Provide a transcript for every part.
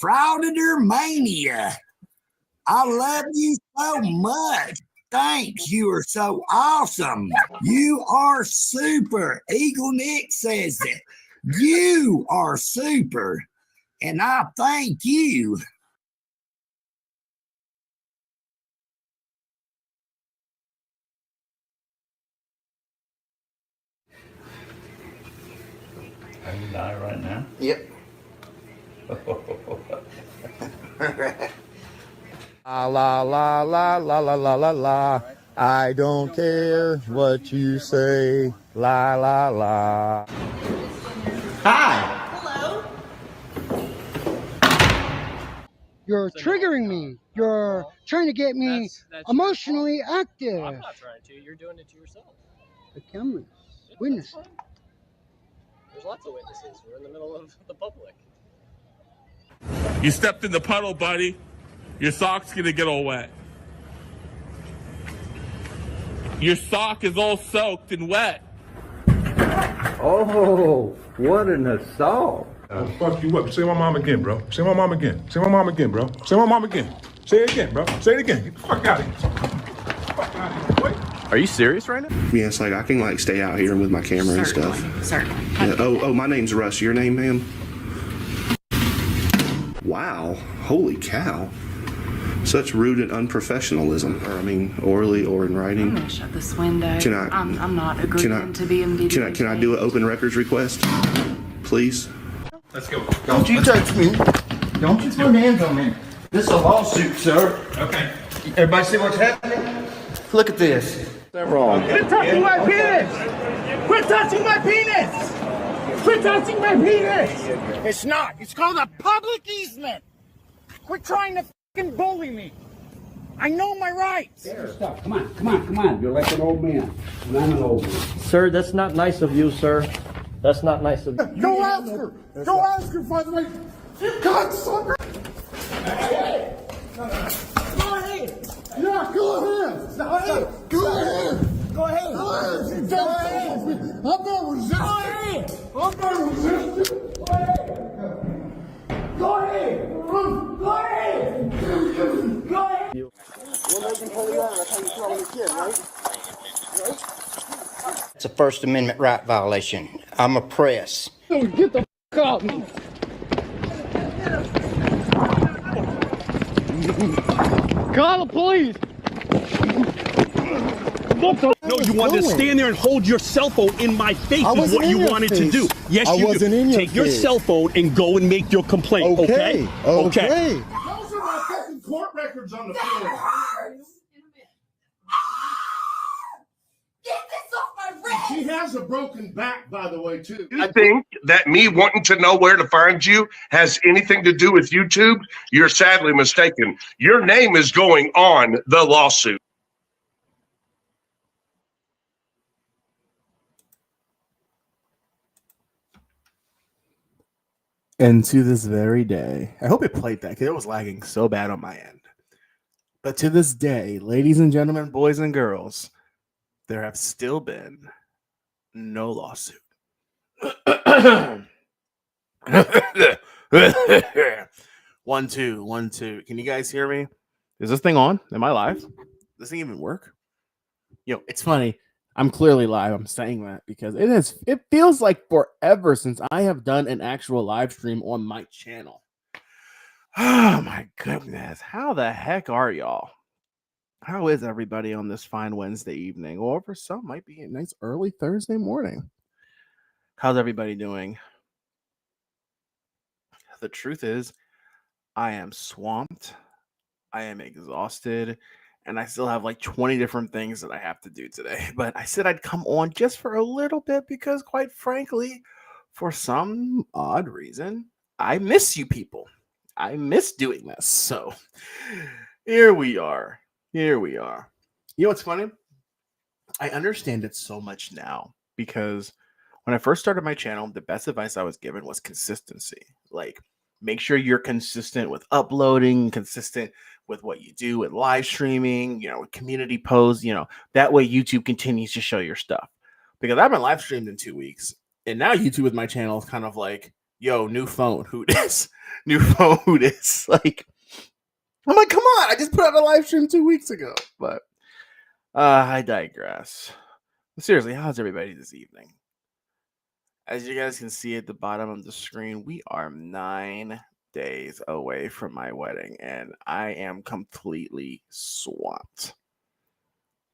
Frauditor Mania. I love you so much. Thanks. You are so awesome. You are super. Eagle Nick says it. You are super. And I thank you. Are you live right now? Yep. La la la la la la la la la. I don't care what you say. La la la. Hi. Hello. You're triggering me. You're trying to get me that's emotionally active. I'm not trying to. You're doing it to yourself. The cameras. Witness. There's lots of witnesses. We're in the middle of the public. You stepped in the puddle, buddy. Your sock's gonna get all wet. Your sock is all soaked and wet. Oh, what an assault. Fuck you up. Say my mom again, bro. Say my mom again. Say my mom again, bro. Say my mom again. Say it again, bro. Say it again. Get the fuck out of here. Fuck out of here. Wait. Are you serious right now? Yeah, it's like I can like stay out here with my camera and stuff. Certainly. Yeah, oh, my name's Russ. Your name, ma'am? Wow. Holy cow. Such rude and unprofessionalism. Or, I mean, orally or in writing. I'm gonna shut this window. Can I- I'm not agreeing to be immediately. Can I do an open records request? Please? Let's go. Don't you touch me. Don't you put hands on me. This is a lawsuit, sir. Okay. Everybody see what's happening? Look at this. They're wrong. Quit touching my penis! Quit touching my penis! Quit touching my penis! It's not. It's called a public easement. Quit trying to fucking bully me. I know my rights. Stop. Come on. You're like an old man. And I'm an old man. Sir, that's not nice of you, sir. That's not nice of you. Go ask her. Go ask her, by the way. You cocksucker. Go ahead. Yeah, go ahead. Go ahead. Go ahead. Go ahead. Go ahead. I'm not resisting. I'm not resisting. Go ahead. Go ahead. Go ahead. Go ahead. We're making holy honor. That's how you throw your kid, right? It's a First Amendment right violation. I'm a press. Get the f*** off me. Call the police. No, you wanted to stand there and hold your cell phone in my face is what you wanted to do. Yes, you do. Take your cell phone and go and make your complaint, okay? Okay. Those are my fucking court records on the floor. Get this off my wrist! She has a broken back, by the way, too. I think that me wanting to know where to find you has anything to do with YouTube. You're sadly mistaken. Your name is going on the lawsuit. And to this very day, I hope it played that because it was lagging so bad on my end. But to this day, ladies and gentlemen, boys and girls, there have still been no lawsuit. 1 2 1 2. Can you guys hear me? Is this thing on? Am I live? Does this thing even work? Yo, it's funny. I'm clearly live. I'm saying that because it feels like forever since I have done an actual live stream on my channel. Oh my goodness. How the heck are y'all? How is everybody on this fine Wednesday evening? Or for some might be a nice early Thursday morning. How's everybody doing? The truth is, I am swamped. I am exhausted. And I still have like 20 different things that I have to do today. But I said I'd come on just for a little bit because, quite frankly, for some odd reason, I miss you people. I miss doing this. So here we are. Here we are. You know what's funny? I understand it so much now because when I first started my channel, the best advice I was given was consistency. Like, make sure you're consistent with uploading, consistent with what you do with live streaming, with community posts, that way YouTube continues to show your stuff. Because I've been live streamed in 2 weeks, and now YouTube with my channel is kind of like yo, new phone, who this? New phone, who this? Like, I'm like, come on, I just put out a live stream 2 weeks ago. But I digress. Seriously, how's everybody this evening? As you guys can see at the bottom of the screen, we are 9 days away from my wedding, and I am completely swamped.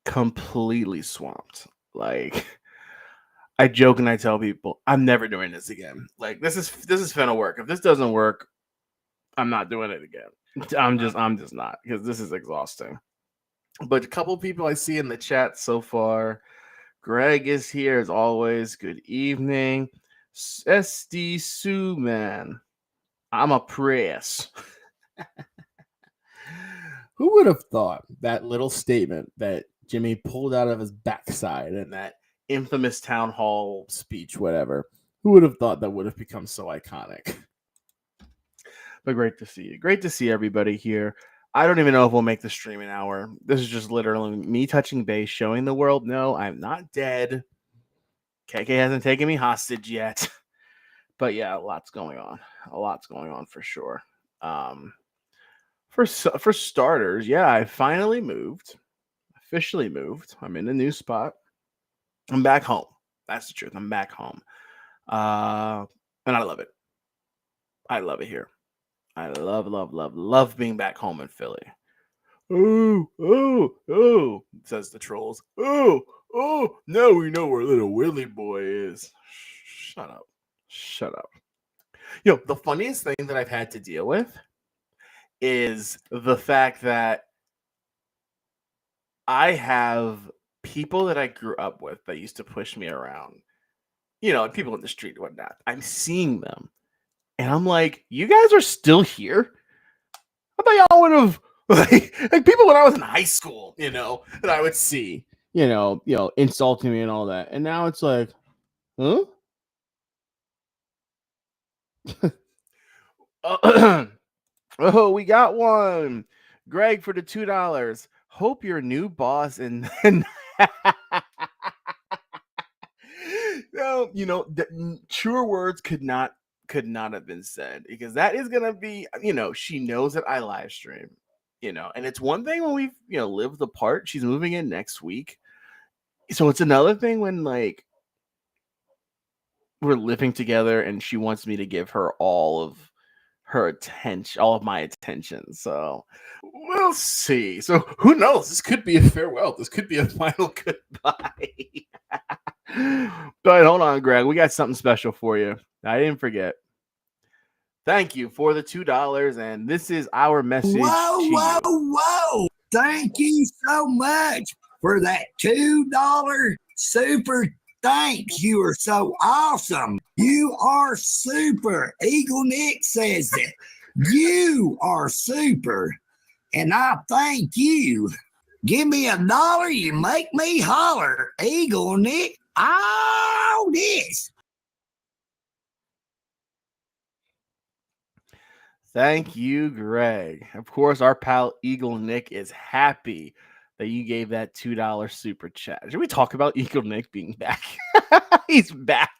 Completely swamped. Like, I joke and I tell people, I'm never doing this again. Like, this is finna work. If this doesn't work, I'm not doing it again. I'm just not, because this is exhausting. But a couple people I see in the chat so far. Greg is here as always. Good evening. SD Sue, man. I'm a press. Who would have thought that little statement that Jimmy pulled out of his backside in that infamous town hall speech, whatever? Who would have thought that would have become so iconic? But great to see you. Great to see everybody here. I don't even know if we'll make the stream an hour. This is just literally me touching base, showing the world, no, I'm not dead. KK hasn't taken me hostage yet. But yeah, a lot's going on. A lot's going on for sure. For starters, yeah, I finally moved. Officially moved. I'm in a new spot. I'm back home. That's the truth. I'm back home. And I love it. I love it here. I love being back home in Philly. Oh, says the trolls. Oh, now we know where little Willie boy is. Shut up. Yo, the funniest thing that I've had to deal with is the fact that I have people that I grew up with that used to push me around. You know, people in the street and whatnot. I'm seeing them. And I'm like, you guys are still here? I thought y'all would have like people when I was in high school, you know, that I would see, you know, insulting me and all that. And now it's like, huh? Oh, we got one. Greg for the $2. Hope your new boss and no, you know, truer words could not have been said, because that is gonna be, you know, she knows that I live stream, you know, and it's one thing when we've, you know, lived apart. She's moving in next week, so it's another thing when like we're living together and she wants me to give her all of her attention, all of my attention. So we'll see. So who knows? This could be a farewell. This could be a final goodbye. But hold on, Greg. We got something special for you. I didn't forget. Thank you for the $2, and this is our message. Whoa. Thank you so much for that $2 super thanks. You are so awesome. You are super. Eagle Nick says it. You are super. And I thank you. Give me $1, you make me holler. Eagle Nick, all this. Thank you, Greg. Of course, our pal Eagle Nick is happy that you gave that $2 super chat. Should we talk about Eagle Nick being back? He's back.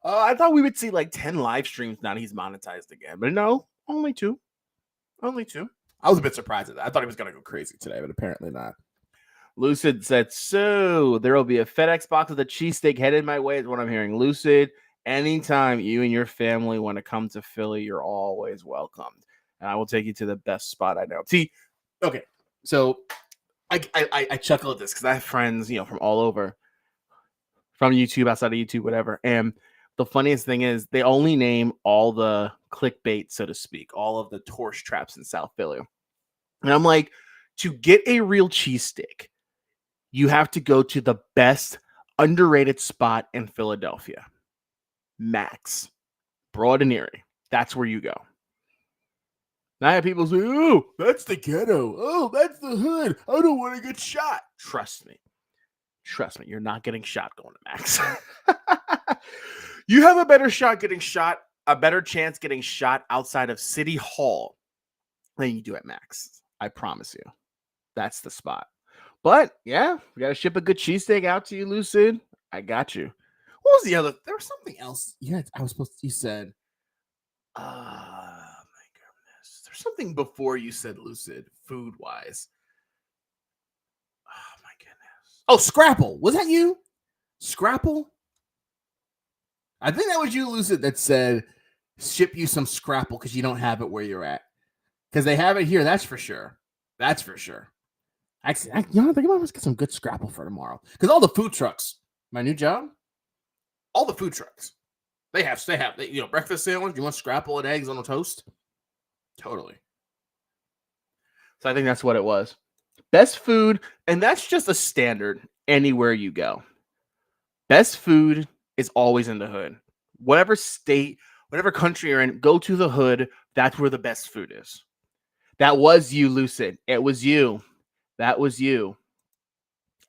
I thought we would see like 10 live streams now that he's monetized again. But no, only 2. Only 2. I was a bit surprised at that. I thought he was going to go crazy today, but apparently not. Lucid said, so there will be a FedEx box with a cheesesteak headed my way is what I'm hearing. Lucid, anytime you and your family want to come to Philly, you're always welcomed. And I will take you to the best spot I know. See, okay, so I chuckle at this because I have friends, you know, from all over, from YouTube, outside of YouTube, whatever. And the funniest thing is they only name all the clickbait, so to speak, all of the tourist traps in South Philly. And I'm like, to get a real cheesesteak, you have to go to the best underrated spot in Philadelphia. Max. Broad and Erie. That's where you go. Now I have people say, oh, that's the ghetto. Oh, that's the hood. I don't want to get shot. Trust me. You're not getting shot going to Max. You have a better shot getting shot, a better chance getting shot outside of City Hall than you do at Max. I promise you. That's the spot. But yeah, we got to ship a good cheesesteak out to you, Lucid. I got you. What was the other? There was something else. Yeah, I was supposed to. You said My goodness. There's something before you said lucid, food wise. Oh my goodness. Oh, Scrapple. Was that you? Scrapple? I think that was you, Lucid, that said ship you some Scrapple because you don't have it where you're at. Because they have it here, that's for sure. That's for sure. Actually, I think I might get some good Scrapple for tomorrow. Because all the food trucks, my new job, all the food trucks, they have breakfast sandwich. You want Scrapple and eggs on a toast? Totally. So I think that's what it was. Best food, and that's just a standard anywhere you go. Best food is always in the hood. Whatever state, whatever country you're in, go to the hood. That's where the best food is. That was you, Lucid. It was you. That was you.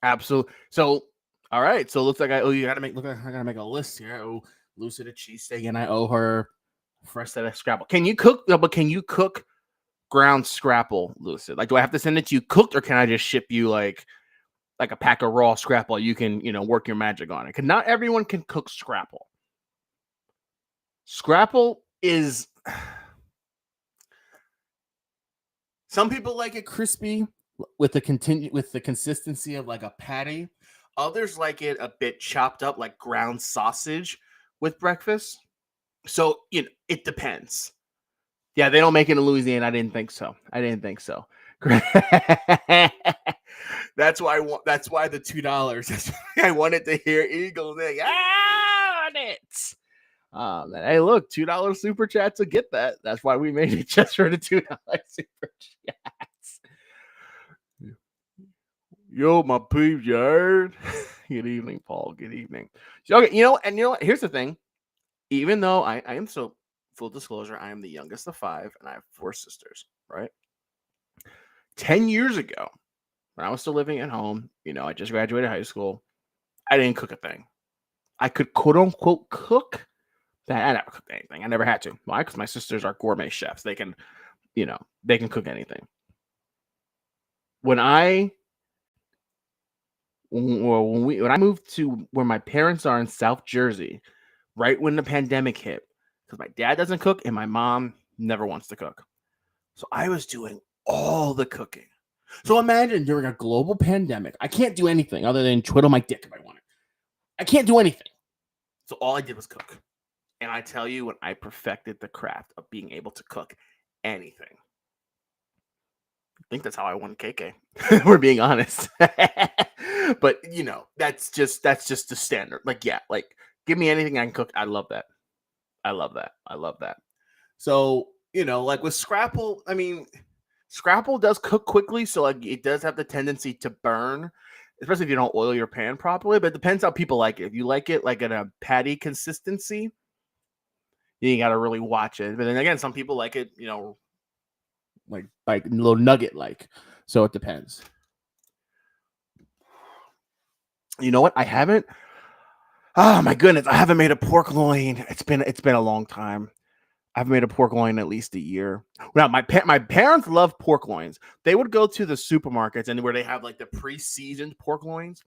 Absolutely. So, all right. So it looks like I gotta make a list here. I owe Lucid a cheesesteak, and I owe her a fresh set of Scrapple. Can you cook? No, but can you cook ground Scrapple, Lucid? Like, do I have to send it to you cooked, or can I just ship you like a pack of raw Scrapple? You can, work your magic on it. Because not everyone can cook Scrapple. Scrapple is... Some people like it crispy with the consistency of like a patty. Others like it a bit chopped up like ground sausage with breakfast. So, it depends. Yeah, they don't make it in Louisiana. I didn't think so. That's why the $2. I wanted to hear Eagle say, audit. Hey, look, $2 super chat to get that. That's why we made it just for the $2 super chats. Yo, my peeps, you heard? Good evening, Paul. Good evening. So, okay, what? Here's the thing. Even though I am so full disclosure, I am the youngest of 5, and I have 4 sisters. Right? 10 years ago, when I was still living at home, I just graduated high school. I didn't cook a thing. I could quote unquote cook. I never cooked anything. I never had to. Why? Because my sisters are gourmet chefs. They can, they can cook anything. When I moved to where my parents are in South Jersey, right when the pandemic hit, because my dad doesn't cook and my mom never wants to cook. So I was doing all the cooking. So imagine during a global pandemic, I can't do anything other than twiddle my dick if I wanted. I can't do anything. So all I did was cook. And I tell you, when I perfected the craft of being able to cook anything, I think that's how I won KK. We're being honest. But that's just the standard. Give me anything I can cook. I love that. So, like with Scrapple, Scrapple does cook quickly, so it does have the tendency to burn, especially if you don't oil your pan properly. But it depends how people like it. If you like it like in a patty consistency, you got to really watch it. But then again, some people like it, like a little nugget like. So it depends. You know what? I haven't. Oh my goodness, I haven't made a pork loin. It's been a long time. I've made a pork loin in at least a year. Now, my parents love pork loins. They would go to the supermarkets and where they have like the pre-seasoned pork loins.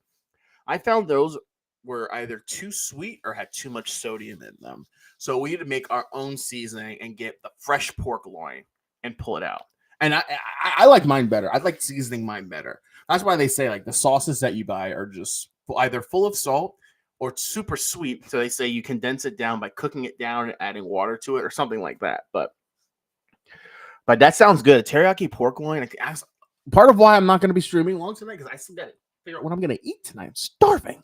I found those were either too sweet or had too much sodium in them. So we had to make our own seasoning and get the fresh pork loin and pull it out. And I like mine better. I like seasoning mine better. That's why they say like the sauces that you buy are just either full of salt or super sweet. So they say you condense it down by cooking it down and adding water to it or something like that. But that sounds good. Teriyaki pork loin. Part of why I'm not going to be streaming long tonight because I still got to figure out what I'm going to eat tonight. I'm starving.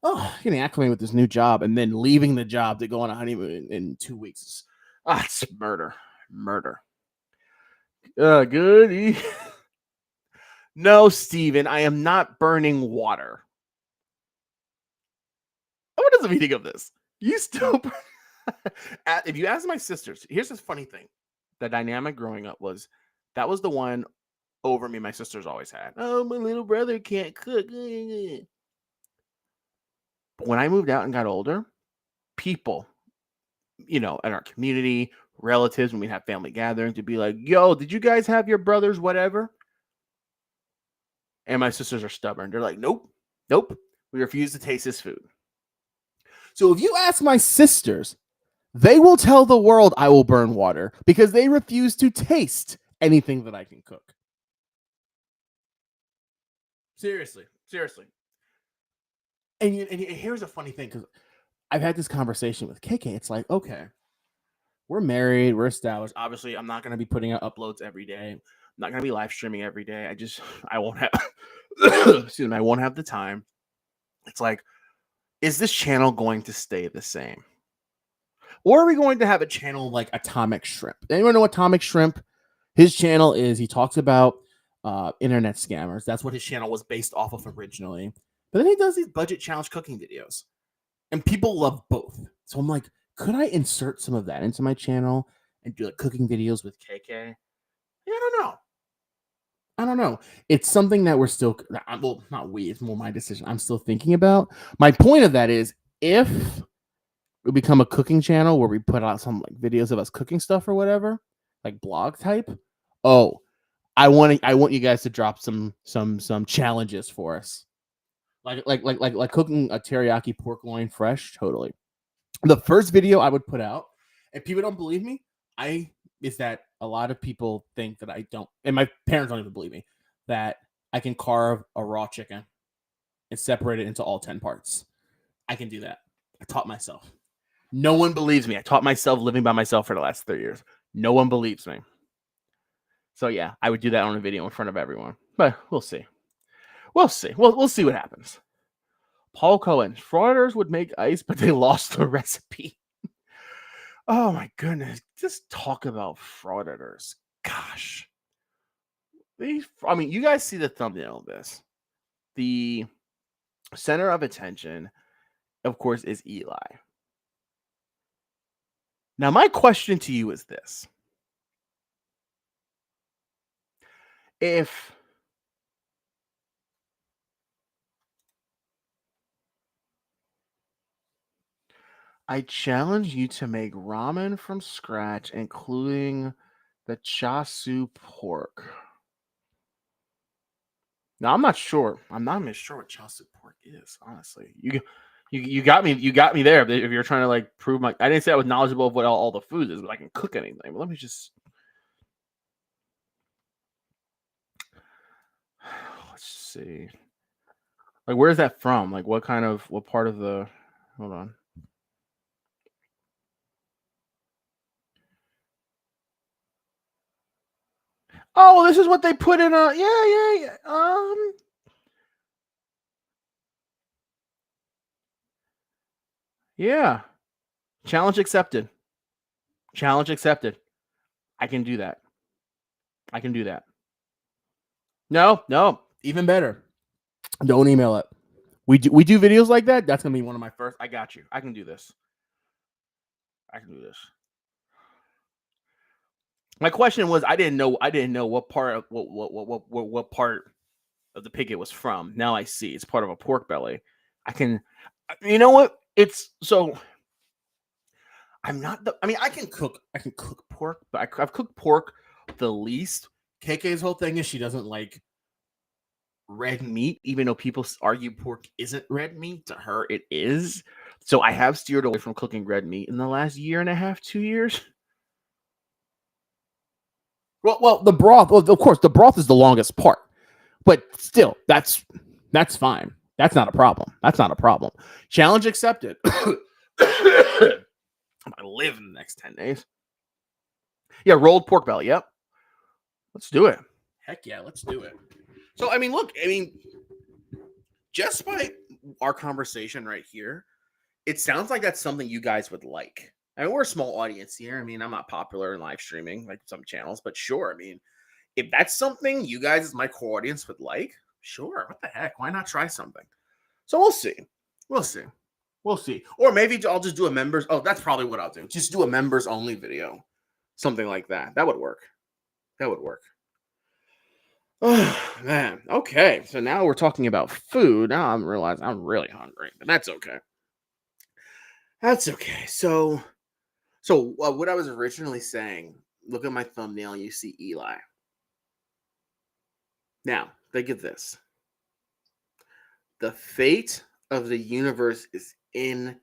Oh, getting acclimated with this new job and then leaving the job to go on a honeymoon in 2 weeks. It's murder. Good. No, Steven, I am not burning water. What is the meaning of this? You still... If you ask my sisters, here's this funny thing. The dynamic growing up was, that was the one over me my sisters always had. Oh, my little brother can't cook. But when I moved out and got older, people, in our community, relatives, when we have family gatherings, to be like, yo, did you guys have your brother's whatever? And my sisters are stubborn. They're like, nope. We refuse to taste his food. So if you ask my sisters, They will tell the world I will burn water because they refuse to taste anything that I can cook. Seriously. And here's a funny thing, because I've had this conversation with KK. It's like, okay, we're married, we're established. Obviously, I'm not going to be putting out uploads every day. I'm not going to be live streaming every day. I won't have, excuse me, I won't have the time. It's like, is this channel going to stay the same? Or are we going to have a channel like Atomic Shrimp? Anyone know Atomic Shrimp? His channel is, he talks about internet scammers. That's what his channel was based off of originally. But then he does these budget challenge cooking videos. And people love both. So I'm like, could I insert some of that into my channel and do like cooking videos with KK? Yeah, I don't know. It's something that we're still, well, not we, it's more my decision. I'm still thinking about. My point of that is, if we become a cooking channel where we put out some like videos of us cooking stuff or whatever, like blog type. Oh, I want you guys to drop some challenges for us. Like cooking a teriyaki pork loin fresh. Totally. The first video I would put out, if people don't believe me, is that a lot of people think that I don't, and my parents don't even believe me, that I can carve a raw chicken and separate it into all 10 parts. I can do that. I taught myself. No one believes me. I taught myself living by myself for the last 3 years. No one believes me. So yeah, I would do that on a video in front of everyone. But we'll see. We'll see. We'll see what happens. Paul Cohen, frauditors would make ice, but they lost the recipe. Oh my goodness. Just talk about frauditors. Gosh. You guys see the thumbnail of this. The center of attention, of course, is Eli. Now, my question to you is this. If I challenge you to make ramen from scratch, including the chasu pork. Now, I'm not sure. I'm not even sure what chasu pork is, honestly. You got me. You got me there. If you're trying to like prove my, I didn't say I was knowledgeable of what all the food is, but I can cook anything. But let me just. Let's see. Like, where's that from? Like, what part of the? Hold on. Oh, well, this is what they put in a. Yeah. Yeah. Challenge accepted. Challenge accepted. I can do that. No. Even better. Don't email it. We do videos like that. That's gonna be one of my first. I got you. I can do this. My question was, I didn't know what part of what part of the pig it was from. Now I see it's part of a pork belly. You know what? It's so. I can cook pork, but I've cooked pork the least. KK's whole thing is she doesn't like red meat, even though people argue pork isn't red meat. To her, it is. So I have steered away from cooking red meat in the last year and a half, 2 years. Well, the broth. Well, of course, the broth is the longest part, but still, that's fine. That's not a problem. Challenge accepted. I'm gonna live in the next 10 days. Yeah, rolled pork belly. Yep. Let's do it. Heck yeah, let's do it. So, look, just by our conversation right here, it sounds like that's something you guys would like. We're a small audience here. I'm not popular in live streaming like some channels, but sure. If that's something you guys as my core audience would like, sure. What the heck? Why not try something? So we'll see. Or maybe I'll just do a members. Oh, that's probably what I'll do. Just do a members only video. Something like that. That would work. Oh, man. Okay. So now we're talking about food. Now I'm realizing I'm really hungry, but that's okay. So what I was originally saying, look at my thumbnail and you see Eli. Now, think of this. The fate of the universe is in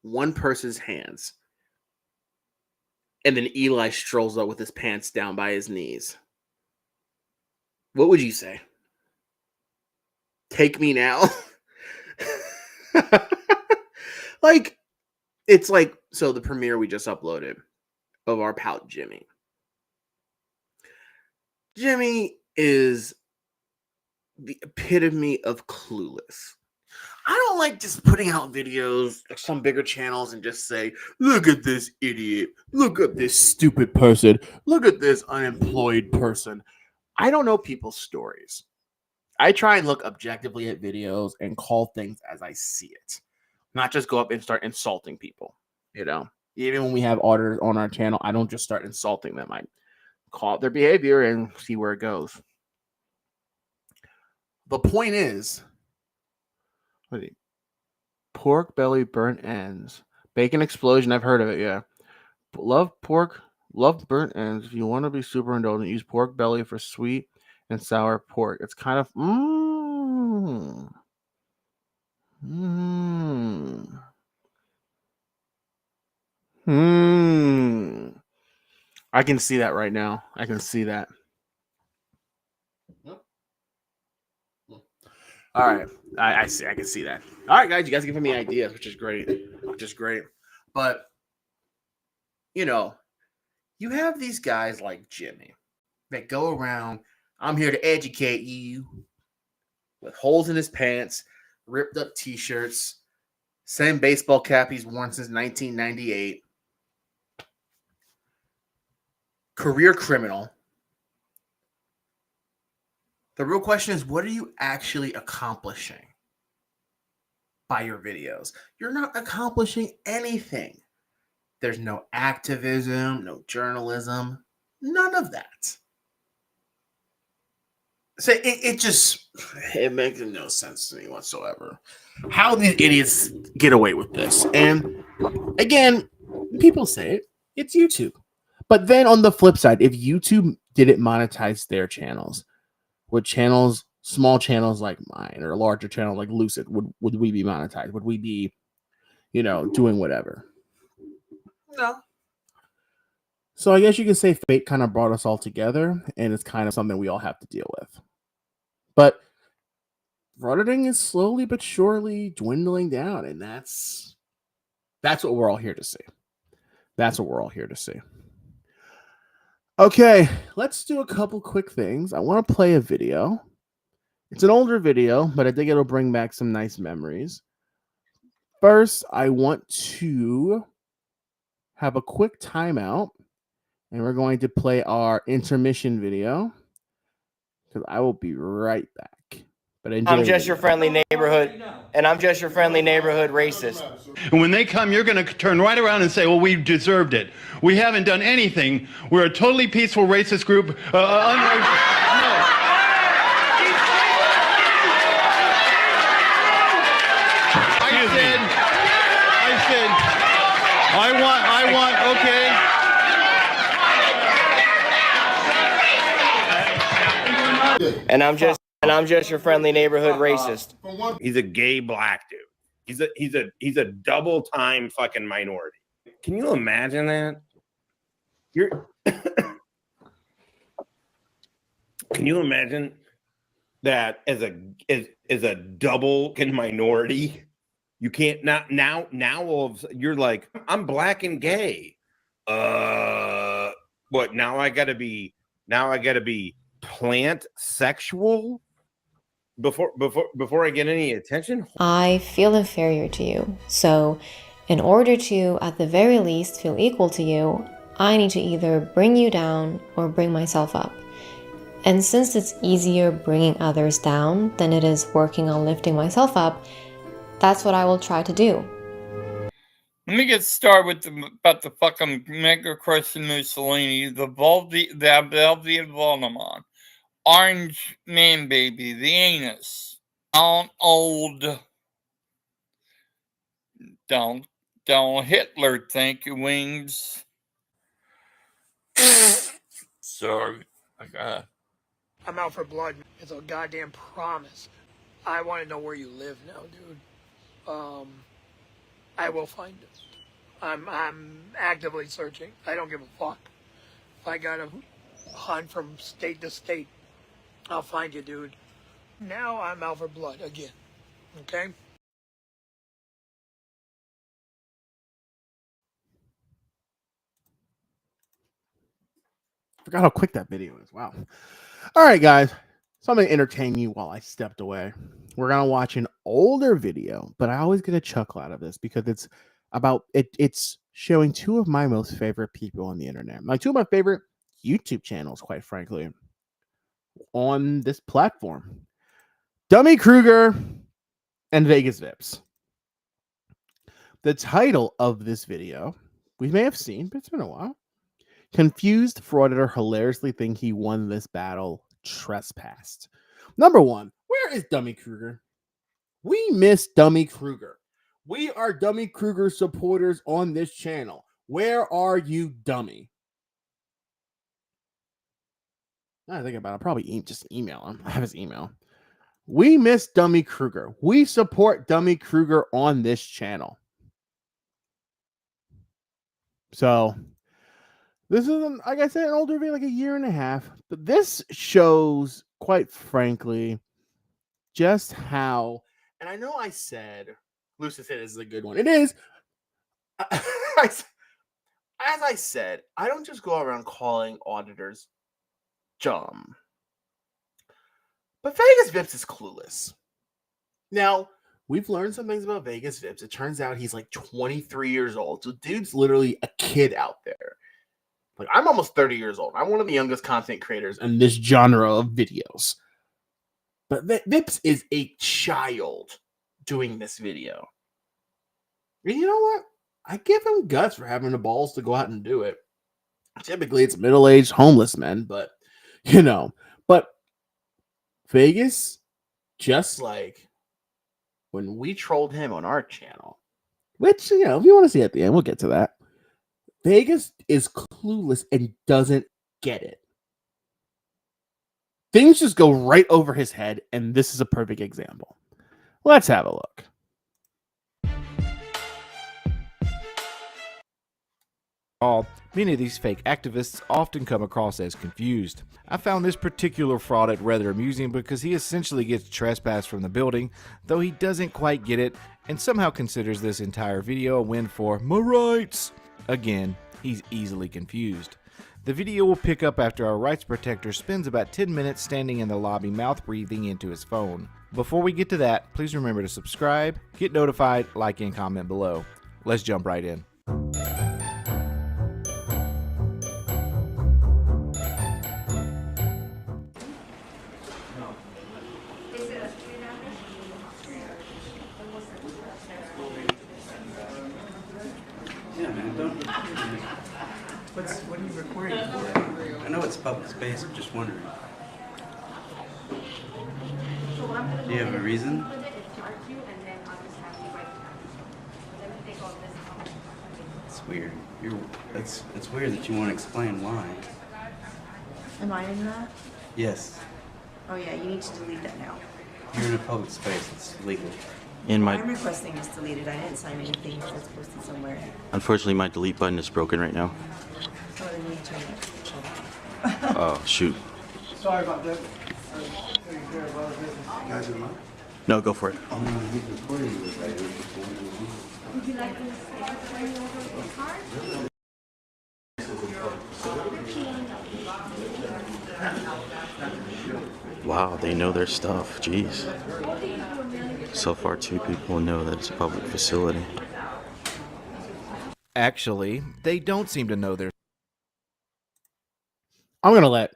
one person's hands. and then Eli strolls up with his pants down by his knees. What would you say? Take me now? Like, it's like, so the premiere we just uploaded of our pal Jimmy. Jimmy is the epitome of clueless. I don't like just putting out videos like some bigger channels and just say, look at this idiot, look at this stupid person, look at this unemployed person. I don't know people's stories. I try and look objectively at videos and call things as I see it, not just go up and start insulting people. You know, even when we have auditors on our channel, I don't just start insulting them. I call out their behavior and see where it goes. The point is, pork belly burnt ends, bacon explosion. I've heard of it. Yeah, love pork, love burnt ends. If you want to be super indulgent, use pork belly for sweet and sour pork. It's kind of I can see that right now. I can see that. All right, I see. I can see that. All right, guys, you guys are giving me ideas, which is great. But you know, you have these guys like Jimmy that go around. I'm here to educate you, with holes in his pants, ripped up T-shirts, same baseball cap he's worn since 1998. Career criminal. The real question is, what are you actually accomplishing by your videos? You're not accomplishing anything. There's no activism, no journalism, none of that. So it makes no sense to me whatsoever. How these idiots get away with this. And again, people say it, it's YouTube. But then on the flip side, if YouTube didn't monetize their channels, would channels, small channels like mine or a larger channel like Lucid, would we be monetized? Would we be, doing whatever? No. So I guess you can say fate kind of brought us all together, and it's kind of something we all have to deal with. But auditing is slowly but surely dwindling down, and that's what we're all here to see. That's what we're all here to see. Okay, let's do a couple quick things. I want to play a video. It's an older video, but I think it'll bring back some nice memories. First, I want to have a quick timeout, and we're going to play our intermission video, because I will be right back. But I'm just your friendly neighborhood, and I'm just your friendly neighborhood racist. And when they come, you're going to turn right around and say, well, we deserved it. We haven't done anything. We're a totally peaceful racist group. And I'm just your friendly neighborhood racist. He's a gay black dude. He's a double time fucking minority. Can you imagine that? Can you imagine that as a double minority? You can't now you're like, I'm black and gay. What now I gotta be plant sexual before I get any attention? I feel inferior to you. So in order to, at the very least, feel equal to you, I need to either bring you down or bring myself up. And since it's easier bringing others down than it is working on lifting myself up, that's what I will try to do. Let me get started about the fucking Mega Crushing Mussolini, the Velvet Voldemort, Orange Man Baby, the anus, Don't Hitler, thank you, wings. Sorry, I'm out for blood. It's a goddamn promise. I want to know where you live now, dude. I will find it. I'm actively searching. I don't give a fuck. If I gotta hunt from state to state, I'll find you, dude. Now I'm out for blood again. Okay? Forgot how quick that video is. Wow. All right, guys. So I'm going to entertain you while I stepped away. We're going to watch an older video, but I always get a chuckle out of this because it's about it's showing two of my most favorite people on the internet. Like two of my favorite YouTube channels, quite frankly, on this platform. Dummy Kruger and Vegas Vips. The title of this video, we may have seen, but it's been a while. Confused frauditor hilariously think he won this battle trespassed. Number one, where is Dummy Kruger? We miss Dummy Kruger. We are Dummy Kruger supporters on this channel. Where are you, Dummy? Now I think about it, I'll probably just email him. I have his email. We miss Dummy Kruger. We support Dummy Kruger on this channel. So this is, like I said, an older video, like a year and a half. But this shows, quite frankly, just how, and I know I said, Lucy said this is a good one. It is. As I said, I don't just go around calling auditors dumb. But Vegas Vips is clueless. Now, we've learned some things about Vegas Vips. It turns out he's like 23 years old. So dude's literally a kid out there. Like, I'm almost 30 years old. I'm one of the youngest content creators in this genre of videos. But Vips is a child doing this video. And you know what? I give him guts for having the balls to go out and do it. Typically, it's middle-aged homeless men, but, you know. But Vegas, just like when we trolled him on our channel, which, you know, if you want to see at the end, we'll get to that. Vegas is clueless and doesn't get it. Things just go right over his head, and this is a perfect example. Let's have a look. Many of these fake activists often come across as confused. I found this particular fraudit rather amusing because he essentially gets trespassed from the building, though he doesn't quite get it, and somehow considers this entire video a win for my rights. Again, he's easily confused. The video will pick up after our rights protector spends about 10 minutes standing in the lobby mouth breathing into his phone. Before we get to that, please remember to subscribe, get notified, like and comment below. Let's jump right in. What are you recording for? I know it's public space, I'm just wondering. Do you have a reason? It's weird. It's weird that you want to explain why. Am I in that? Yes. Oh yeah, you need to delete that now. You're in a public space, it's legal. I'm requesting it's deleted. I didn't sign anything that's posted somewhere. Unfortunately, my delete button is broken right now. So then you turn it. Oh, shoot. Sorry about that. No, go for it. Would you like to bring over the card? Wow, they know their stuff. Jeez. So far, 2 people know that it's a public facility. Actually, they don't seem to know their. I'm going to let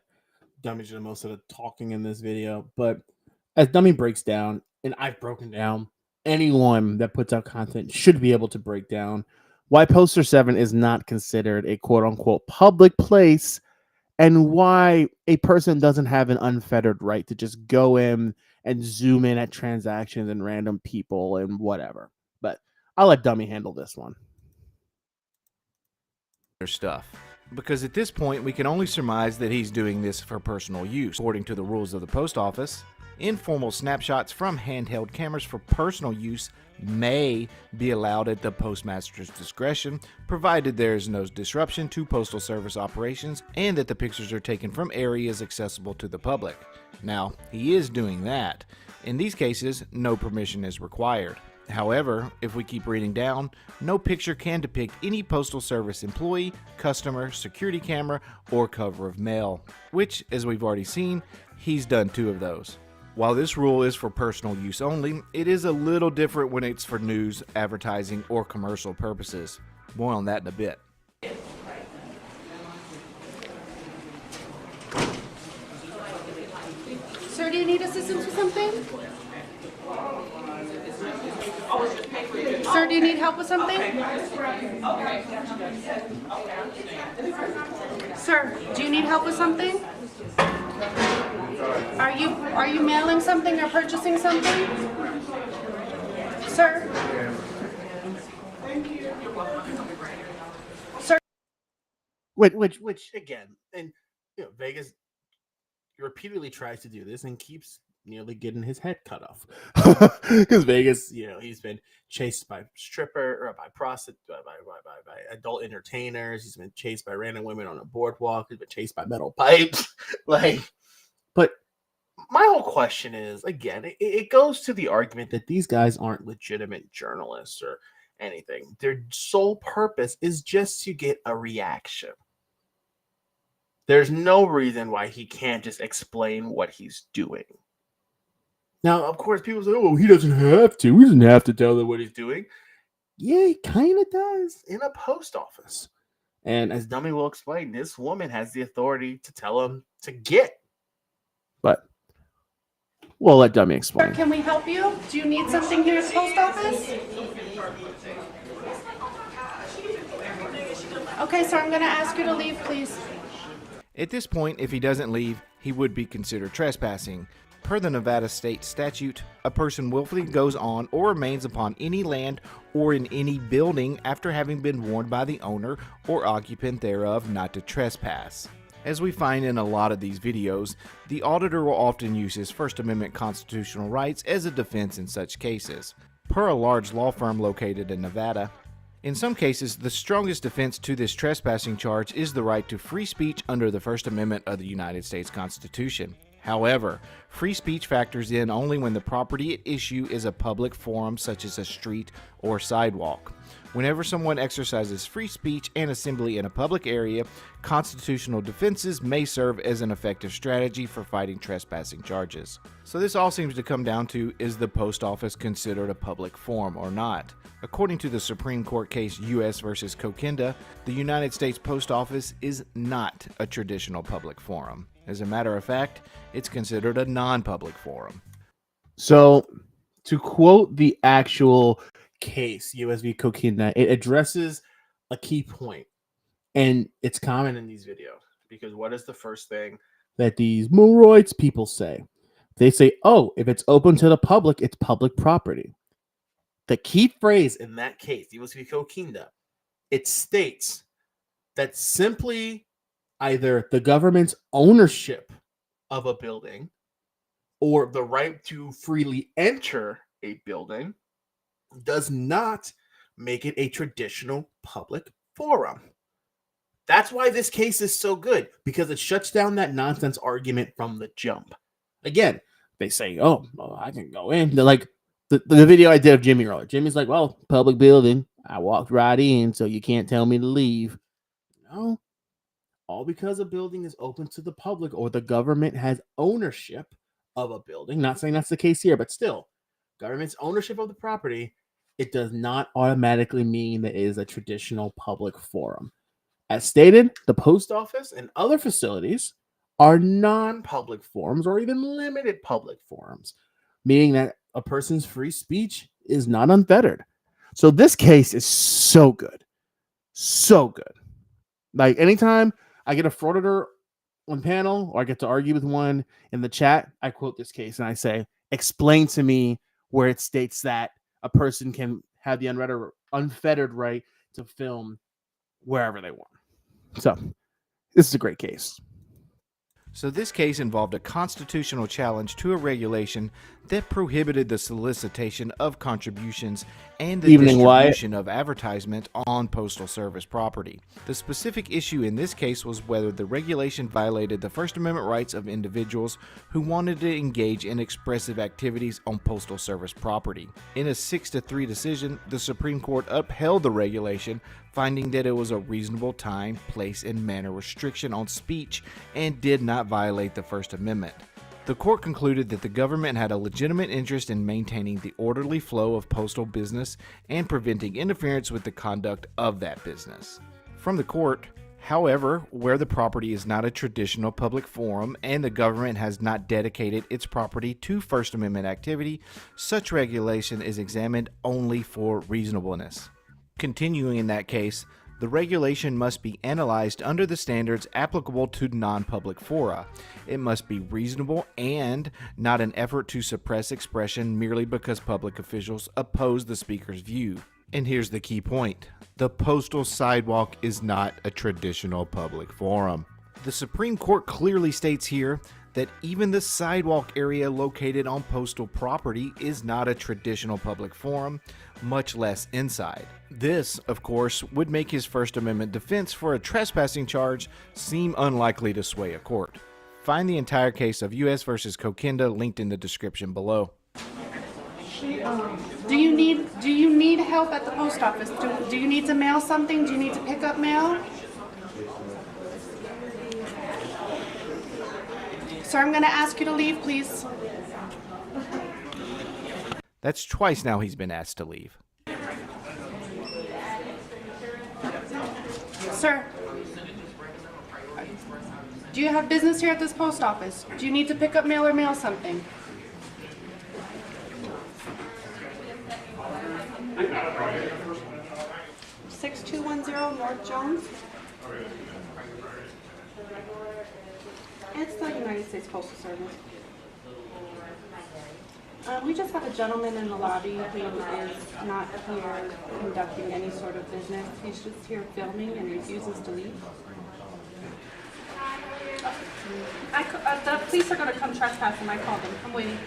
Dummy do most of the talking in this video, but as Dummy breaks down, and I've broken down, anyone that puts out content should be able to break down why Poster 7 is not considered a quote-unquote public place and why a person doesn't have an unfettered right to just go in and zoom in at transactions and random people and whatever. But I'll let Dummy handle this one. Their stuff. Because at this point, we can only surmise that he's doing this for personal use. According to the rules of the post office, Informal snapshots from handheld cameras for personal use may be allowed at the postmaster's discretion, provided there is no disruption to postal service operations and that the pictures are taken from areas accessible to the public. Now, he is doing that. In these cases, no permission is required. However, if we keep reading down, no picture can depict any postal service employee, customer, security camera, or cover of mail, which, as we've already seen, he's done 2 of those. While this rule is for personal use only, it is a little different when it's for news, advertising, or commercial purposes. More on that in a bit. Sir, do you need assistance with something? Sir, do you need help with something? Sir, do you need help with something? Are you mailing something or purchasing something? Sir? Sir? Which again, and Vegas repeatedly tries to do this and keeps nearly getting his head cut off. Because Vegas, he's been chased by stripper or by prostitute, by adult entertainers. He's been chased by random women on a boardwalk. He's been chased by metal pipes. But my whole question is, again, it goes to the argument that these guys aren't legitimate journalists or anything. Their sole purpose is just to get a reaction. There's no reason why he can't just explain what he's doing. Now, of course, people say, oh, he doesn't have to. He doesn't have to tell them what he's doing. Yeah, he kind of does in a post office. And as Dummy will explain, this woman has the authority to tell him to get. But we'll let Dummy explain. Sir, can we help you? Do you need something here at the post office? Okay, sir, I'm going to ask you to leave, please. At this point, if he doesn't leave, he would be considered trespassing. Per the Nevada state statute, a person willfully goes on or remains upon any land or in any building after having been warned by the owner or occupant thereof not to trespass. As we find in a lot of these videos, the auditor will often use his First Amendment constitutional rights as a defense in such cases. Per a large law firm located in Nevada, in some cases, the strongest defense to this trespassing charge is the right to free speech under the First Amendment of the United States Constitution. However, free speech factors in only when the property at issue is a public forum such as a street or sidewalk. Whenever someone exercises free speech and assembly in a public area, constitutional defenses may serve as an effective strategy for fighting trespassing charges. So this all seems to come down to, is the post office considered a public forum or not? According to the Supreme Court case U.S. versus Coquinda, the United States Post Office is not a traditional public forum. As a matter of fact, it's considered a non-public forum. So, to quote the actual case, U.S. v. Coquinda, it addresses a key point, and it's common in these videos, because what is the first thing that these Moroids people say? They say, oh, if it's open to the public, it's public property. The key phrase in that case, U.S. v. Coquinda, it states that simply either the government's ownership of a building or the right to freely enter a building does not make it a traditional public forum. That's why this case is so good, because it shuts down that nonsense argument from the jump. Again, they say, oh, well, I can go in. They're like, the video I did of Jimmy earlier. Jimmy's like, well, public building. I walked right in, so you can't tell me to leave. No. All because a building is open to the public or the government has ownership of a building. Not saying that's the case here, but still, government's ownership of the property, it does not automatically mean that it is a traditional public forum. As stated, the post office and other facilities are non-public forums or even limited public forums, meaning that a person's free speech is not unfettered. So this case is so good. So good. Like anytime I get a frauditor on panel or I get to argue with one in the chat, I quote this case and I say, explain to me where it states that a person can have the unfettered right to film wherever they want. So this is a great case. So this case involved a constitutional challenge to a regulation that prohibited the solicitation of contributions and the distribution of advertisement on Postal Service property. The specific issue in this case was whether the regulation violated the First Amendment rights of individuals who wanted to engage in expressive activities on Postal Service property. In a 6-3 decision, the Supreme Court upheld the regulation, finding that it was a reasonable time, place, and manner restriction on speech and did not violate the First Amendment. The court concluded that the government had a legitimate interest in maintaining the orderly flow of postal business and preventing interference with the conduct of that business. From the court, however, where the property is not a traditional public forum and the government has not dedicated its property to First Amendment activity, such regulation is examined only for reasonableness. Continuing in that case, the regulation must be analyzed under the standards applicable to non-public fora. It must be reasonable and not an effort to suppress expression merely because public officials oppose the speaker's view. And here's the key point. The postal sidewalk is not a traditional public forum. The Supreme Court clearly states here that even the sidewalk area located on postal property is not a traditional public forum, much less inside. This, of course, would make his First Amendment defense for a trespassing charge seem unlikely to sway a court. Find the entire case of U.S. v. Coquinda linked in the description below. Do you need help at the post office? Do you need to mail something? Do you need to pick up mail? Sir, I'm going to ask you to leave, please. That's twice now he's been asked to leave. Sir, do you have business here at this post office? Do you need to pick up mail or mail something? (6210) North Jones. It's the United States Postal Service. We just have a gentleman in the lobby who is not here conducting any sort of business. He's just here filming and refuses to leave. The police are going to come trespass him. I called them. I'm waiting.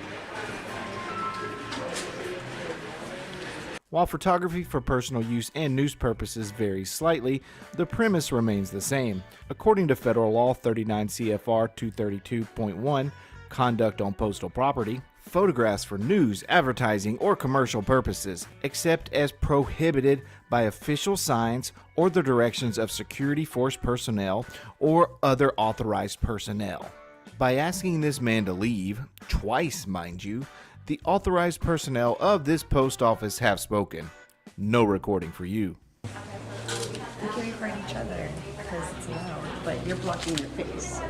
While photography for personal use and news purposes varies slightly, the premise remains the same. According to Federal Law 39 CFR 232.1, Conduct on Postal Property, photographs for news, advertising, or commercial purposes, except as prohibited by official signs or the directions of security force personnel or other authorized personnel. By asking this man to leave, twice mind you, the authorized personnel of this post office have spoken. No recording for you. We can record each other because it's loud, but you're blocking your face.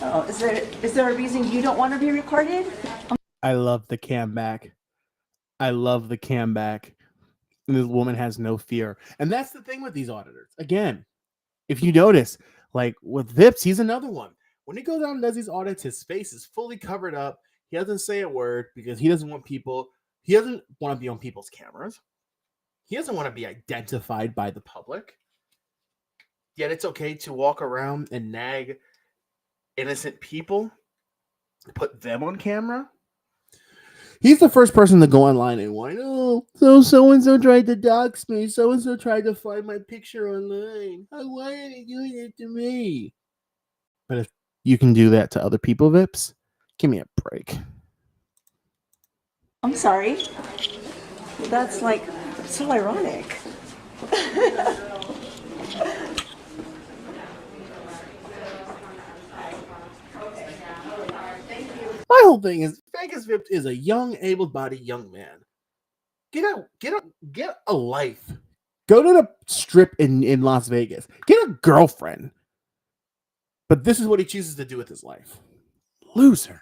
Oh, is there a reason you don't want to be recorded? I love the cam back. I love the cam back. And this woman has no fear. And that's the thing with these auditors. Again, if you notice, like with Vips, he's another one. When he goes out and does these audits, his face is fully covered up. He doesn't say a word because he doesn't want to be on people's cameras. He doesn't want to be identified by the public. Yet it's okay to walk around and nag innocent people, put them on camera. He's the first person to go online and whine, oh, so-and-so tried to dox me. So-and-so tried to find my picture online. Why are they doing it to me? But if you can do that to other people, Vips, give me a break. I'm sorry. That's like so ironic. My whole thing is Vegas Vips is a young, able-bodied young man. Get a life. Go to the strip in Las Vegas. Get a girlfriend. But this is what he chooses to do with his life. Loser.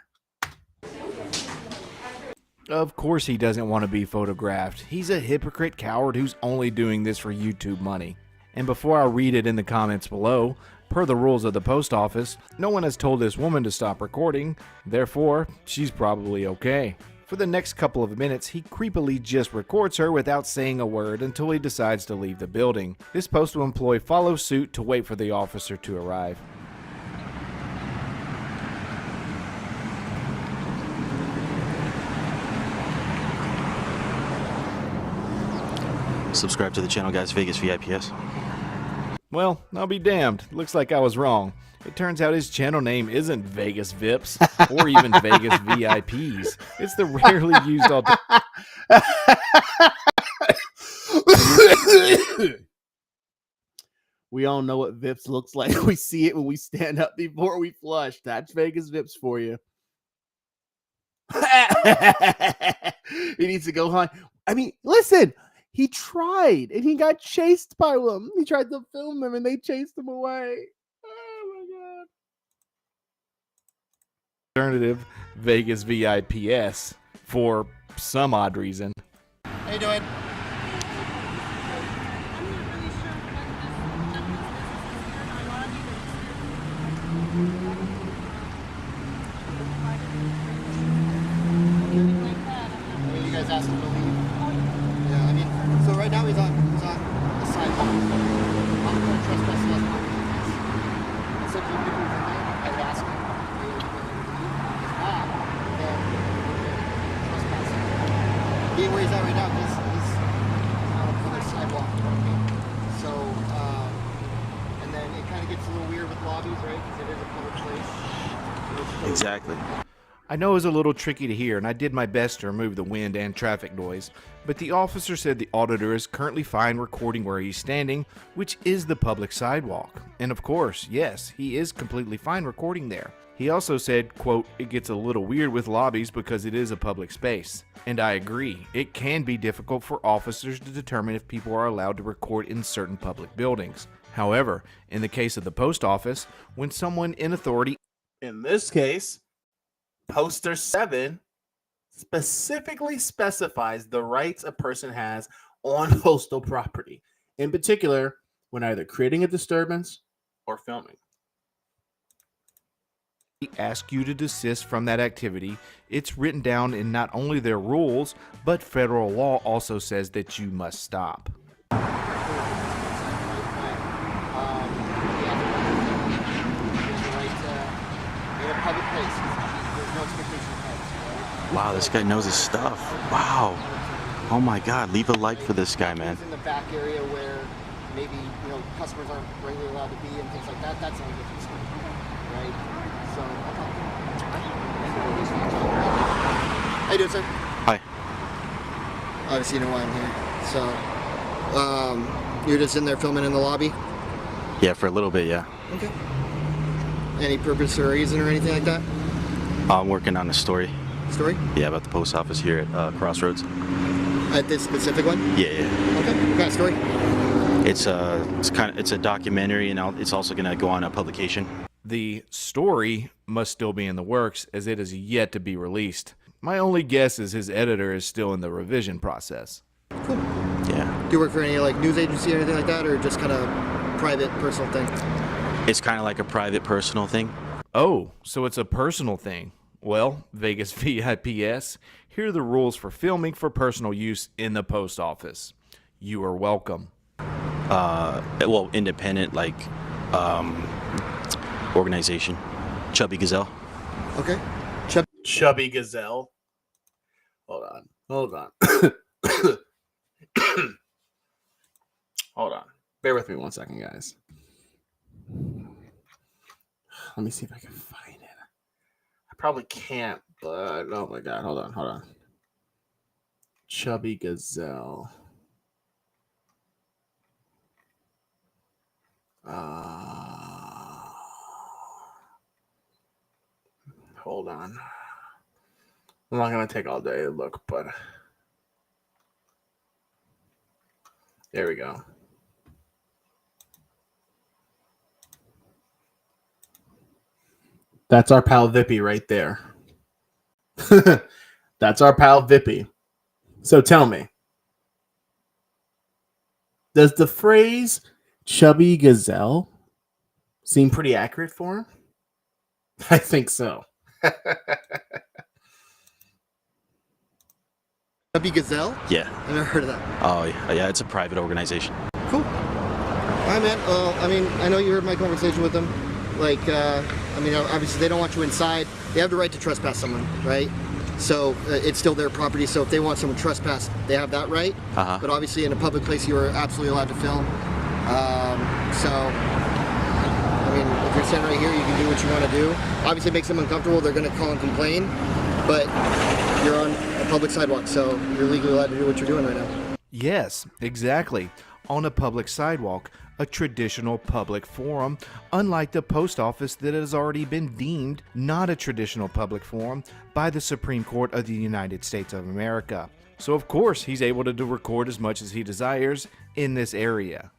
Of course he doesn't want to be photographed. He's a hypocrite coward who's only doing this for YouTube money. And before I read it in the comments below, per the rules of the post office, no one has told this woman to stop recording, therefore, she's probably okay. For the next couple of minutes, he creepily just records her without saying a word until he decides to leave the building. This postal employee follows suit to wait for the officer to arrive. Subscribe to the channel, guys. Vegas VIPS. Well, I'll be damned. Looks like I was wrong. It turns out his channel name isn't Vegas VIPs or even Vegas VIPs. It's the rarely used We all know what VIPs looks like. We see it when we stand up before we flush. That's Vegas VIPs for you. He needs to go high. I mean, listen. He tried, and he got chased by them. He tried to film them, and they chased him away. Oh, my God. Alternative Vegas VIPS for some odd reason. How you doing? You guys asked him to leave. Yeah, I mean, so right now he's on the sidewalk. I'm going to trespass less than I said, if he was in there, I'd ask him. If not, then trespassing. Being where he's at right now, he's on the sidewalk. So, and then it kind of gets a little weird with lobbies, right? Because it is a public place. Exactly. I know it was a little tricky to hear, and I did my best to remove the wind and traffic noise, but the officer said the auditor is currently fine recording where he's standing, which is the public sidewalk. And of course, yes, he is completely fine recording there. He also said, quote, it gets a little weird with lobbies because it is a public space. And I agree, it can be difficult for officers to determine if people are allowed to record in certain public buildings. However, in the case of the post office, when someone in authority, In this case, Poster 7 specifically specifies the rights a person has on postal property, in particular when either creating a disturbance or filming. ask you to desist from that activity, it's written down in not only their rules, but federal law also says that you must stop. Wow, this guy knows his stuff. Wow. Oh my God, leave a like for this guy, man. In the back area where maybe, customers aren't regularly allowed to be and things like that, that's a different story, right? So, how you doing, sir? Hi. Obviously, you know why I'm here. So, you're just in there filming in the lobby? Yeah, for a little bit, yeah. Okay. Any purpose or reason or anything like that? I'm working on a story. Story? Yeah, about the post office here at Crossroads. At this specific one? Yeah, yeah. Okay. What kind of story? It's a documentary, and it's also gonna go on a publication. The story must still be in the works, as it is yet to be released. My only guess is his editor is still in the revision process. Cool. Yeah. Do you work for any news agency or anything like that, or just kind of private, personal thing? It's kind of like a private, personal thing. Oh, so it's a personal thing. Well, Vegas VIPS, here are the rules for filming for personal use in the post office. You are welcome. Well, independent, organization. Chubby Gazelle. Okay. Chubby Gazelle. Hold on. Hold on. Bear with me 1 second, guys. Let me see if I can find it. I probably can't, but oh my God. Hold on. Chubby Gazelle. Hold on. I'm not going to take all day to look, but there we go. That's our pal Vippy right there. That's our pal Vippy. So tell me, does the phrase chubby gazelle seem pretty accurate for him? I think so. W Gazelle? Yeah. I've never heard of that. Oh, yeah, it's a private organization. Cool. All right, man. I mean, I know you heard my conversation with them. Like, I mean, obviously they don't want you inside. They have the right to trespass someone, right? So it's still their property. So if they want someone trespassed, they have that right. But obviously in a public place, you are absolutely allowed to film. So, I mean, if you're standing right here, you can do what you want to do. Obviously it makes them uncomfortable. They're going to call and complain. But you're on a public sidewalk, so you're legally allowed to do what you're doing right now. Yes, exactly. On a public sidewalk, a traditional public forum, unlike the post office that has already been deemed not a traditional public forum by the Supreme Court of the United States of America. So of course he's able to record as much as he desires in this area.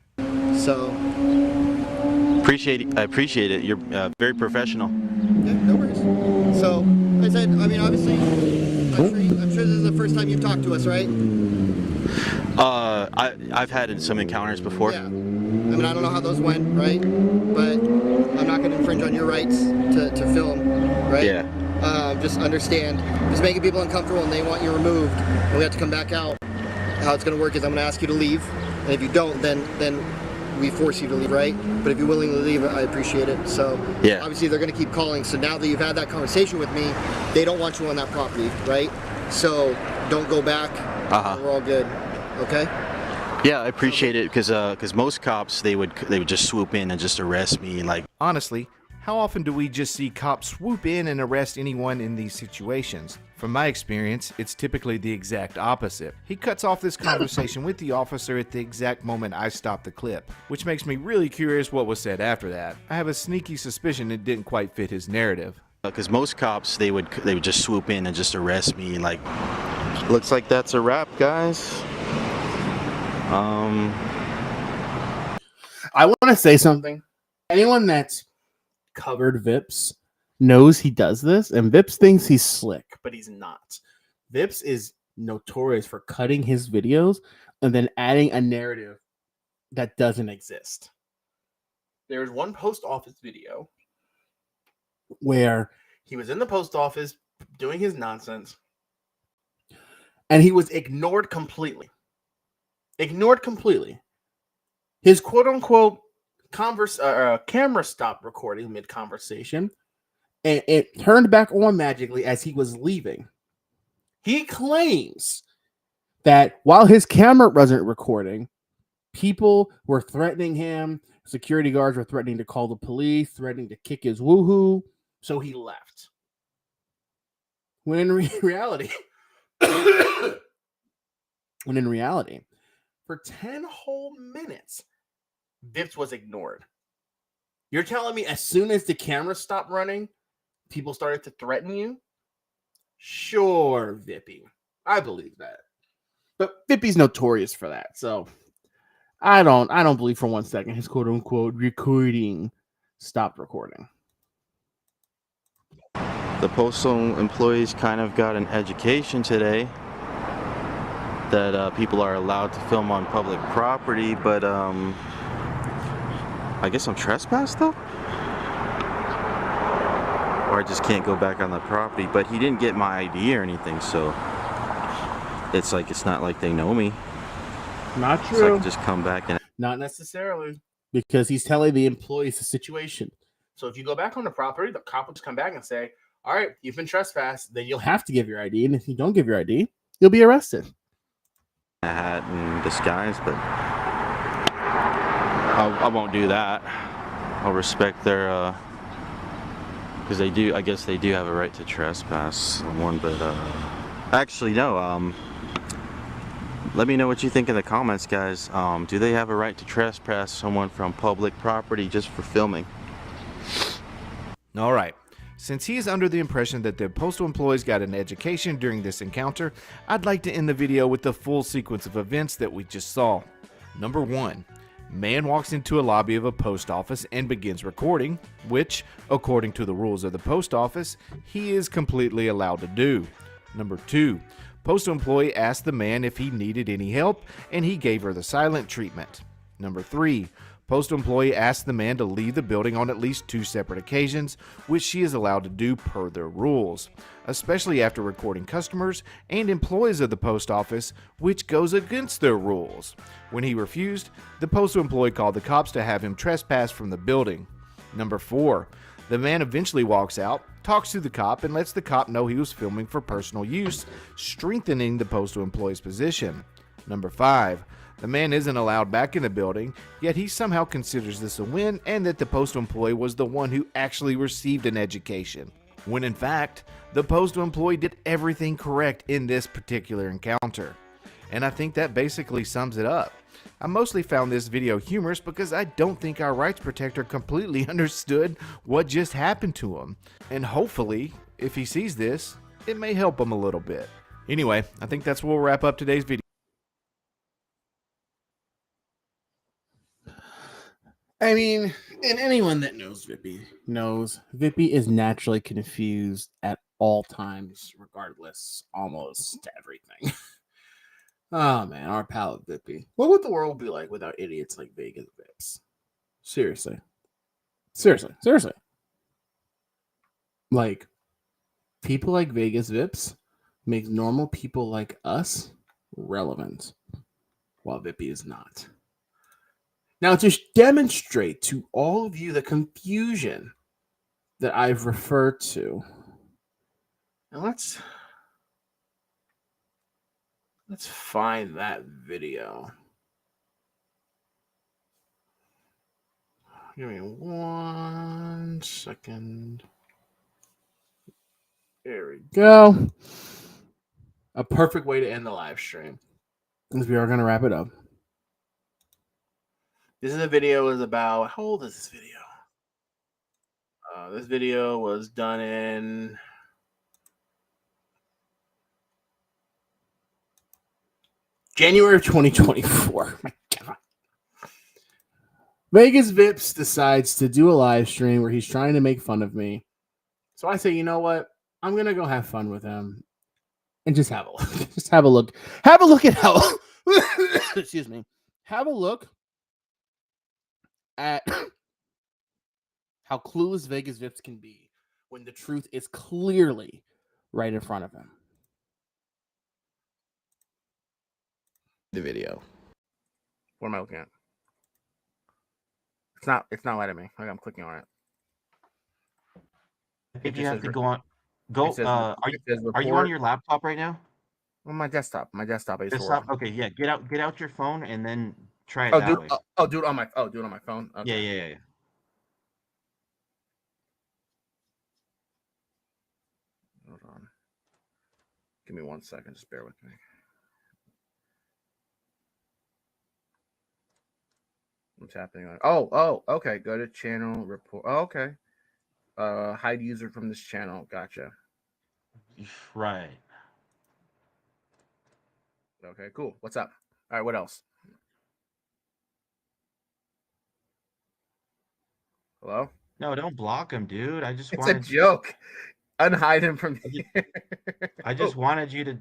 So I appreciate it. You're very professional. Yeah, no worries. So I said, I mean, obviously, I'm sure this is the first time you've talked to us, right? I've had some encounters before. Yeah. I mean, I don't know how those went, right? But I'm not going to infringe on your rights to film, right? Yeah. Just understand, just making people uncomfortable and they want you removed, and we have to come back out. How it's going to work is I'm going to ask you to leave, and if you don't, then we force you to leave, right? But if you're willing to leave, I appreciate it. So yeah. Obviously they're going to keep calling. So now that you've had that conversation with me, they don't want you on that property, right? So don't go back. We're all good. Okay? Yeah, I appreciate it because most cops they would just swoop in and just arrest me. Like honestly, how often do we just see cops swoop in and arrest anyone in these situations? From my experience, it's typically the exact opposite. He cuts off this conversation with the officer at the exact moment I stop the clip, which makes me really curious what was said after that. I have a sneaky suspicion it didn't quite fit his narrative. Because most cops they would just swoop in and just arrest me. Like, looks like that's a wrap, guys. I want to say something. Anyone that's covered Vips knows he does this, and Vips thinks he's slick, but he's not. Vips is notorious for cutting his videos and then adding a narrative that doesn't exist. There's one post office video where he was in the post office doing his nonsense, and he was ignored completely. His quote-unquote camera stopped recording mid-conversation, and it turned back on magically as he was leaving. He claims that while his camera wasn't recording, people were threatening him, security guards were threatening to call the police, threatening to kick his woohoo, so he left. When in reality, for 10 whole minutes, Vips was ignored. You're telling me as soon as the camera stopped running, people started to threaten you? Sure, Vippy. I believe that. But Vippy's notorious for that, so I don't believe for 1 second his quote unquote recording stopped recording. The postal employees kind of got an education today that people are allowed to film on public property, but I guess I'm trespassed though? Or I just can't go back on the property, but he didn't get my ID or anything, so it's not like they know me. Not true. So I can just come back and... Not necessarily, because he's telling the employees the situation. So if you go back on the property, the cop will just come back and say, all right, you've been trespassed, then you'll have to give your ID, and if you don't give your ID, you'll be arrested. A hat and disguise, but I won't do that. I'll respect their because they do, I guess they do have a right to trespass someone, but actually no, let me know what you think in the comments, guys. Do they have a right to trespass someone from public property just for filming? All right. Since he is under the impression that the postal employees got an education during this encounter, I'd like to end the video with the full sequence of events that we just saw. Number 1. Man walks into a lobby of a post office and begins recording, which, according to the rules of the post office, he is completely allowed to do. Number 2. Postal employee asked the man if he needed any help, and he gave her the silent treatment. Number 3. Postal employee asked the man to leave the building on at least 2 separate occasions, which she is allowed to do per their rules, especially after recording customers and employees of the post office, which goes against their rules. When he refused, the postal employee called the cops to have him trespass from the building. Number 4. The man eventually walks out, talks to the cop, and lets the cop know he was filming for personal use, strengthening the postal employee's position. Number 5. The man isn't allowed back in the building, yet he somehow considers this a win and that the postal employee was the one who actually received an education, when in fact, the postal employee did everything correct in this particular encounter. And I think that basically sums it up. I mostly found this video humorous because I don't think our rights protector completely understood what just happened to him. And hopefully, if he sees this, it may help him a little bit. Anyway, I think that's where we'll wrap up today's video. I mean, and anyone that knows Vippy knows Vippy is naturally confused at all times, regardless, almost to everything. Oh man, our pal Vippy. What would the world be like without idiots like Vegas Vips? Seriously. Like, people like Vegas Vips make normal people like us relevant, while Vippy is not. Now, to demonstrate to all of you the confusion that I've referred to, and let's find that video. Give me 1 second. There we go. A perfect way to end the live stream, because we are going to wrap it up. This is a video is about, how old is this video? This video was done in January of 2024. My God. Vegas Vips decides to do a live stream where he's trying to make fun of me. So I say, you know what? I'm going to go have fun with him and just have a look. Just have a look. Have a look at how, excuse me. Have a look at how clueless Vegas Vips can be when the truth is clearly right in front of him. The video. What am I looking at? It's not letting me. Like, I'm clicking on it. If you have to go on, are you on your laptop right now? On my desktop. My desktop is desktop. Okay, yeah. Get out your phone and then try it that way. Do it on my phone. Okay. Yeah. Hold on. Give me 1 second. Just bear with me. What's happening? Okay. Go to channel report. Oh, okay. Hide user from this channel. Gotcha. Right. Okay, cool. What's up? All right, what else? Hello? No, don't block him, dude. It's a joke. Unhide him from here. I just wanted you to,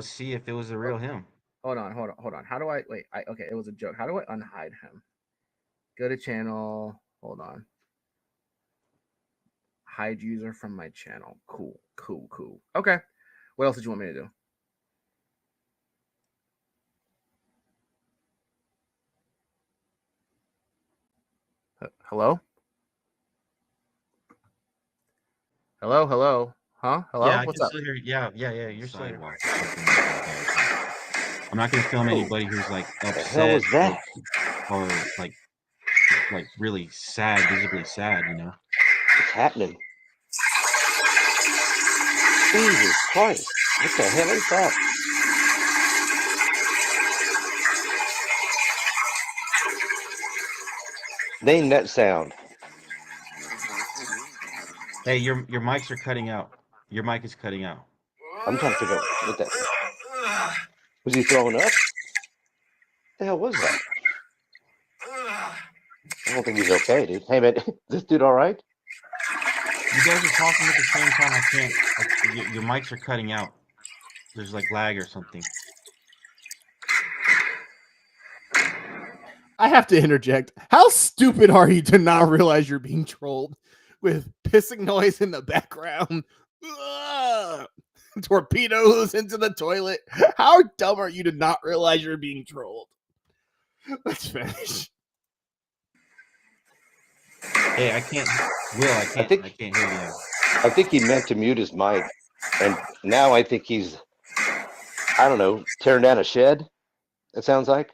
see if it was the real him. Hold on. How do I wait? Okay, it was a joke. How do I unhide him? Go to channel. Hold on. Hide user from my channel. Cool. Okay. What else did you want me to do? Hello? Hello? Huh? Hello? Yeah, What's up? Still hear, yeah. You're still here. I'm not gonna film anybody who's like upset. The hell is that? Or like really sad, visibly sad, What's happening? Jesus Christ. What the hell is that? Name that sound. Hey, your mics are cutting out. Your mic is cutting out. I'm trying to figure out what that was. He throwing up? What the hell was that? I don't think he's okay, dude. Hey, man, this dude all right? You guys are talking at the same time. I can't. Your mics are cutting out. There's like lag or something. I have to interject. How stupid are you to not realize you're being trolled with pissing noise in the background? Ugh. Torpedoes into the toilet. How dumb are you to not realize you're being trolled? Let's finish. Hey, I can't. Will, I can't hear you. I think he meant to mute his mic, and now I think he's, I don't know, tearing down a shed. It sounds like.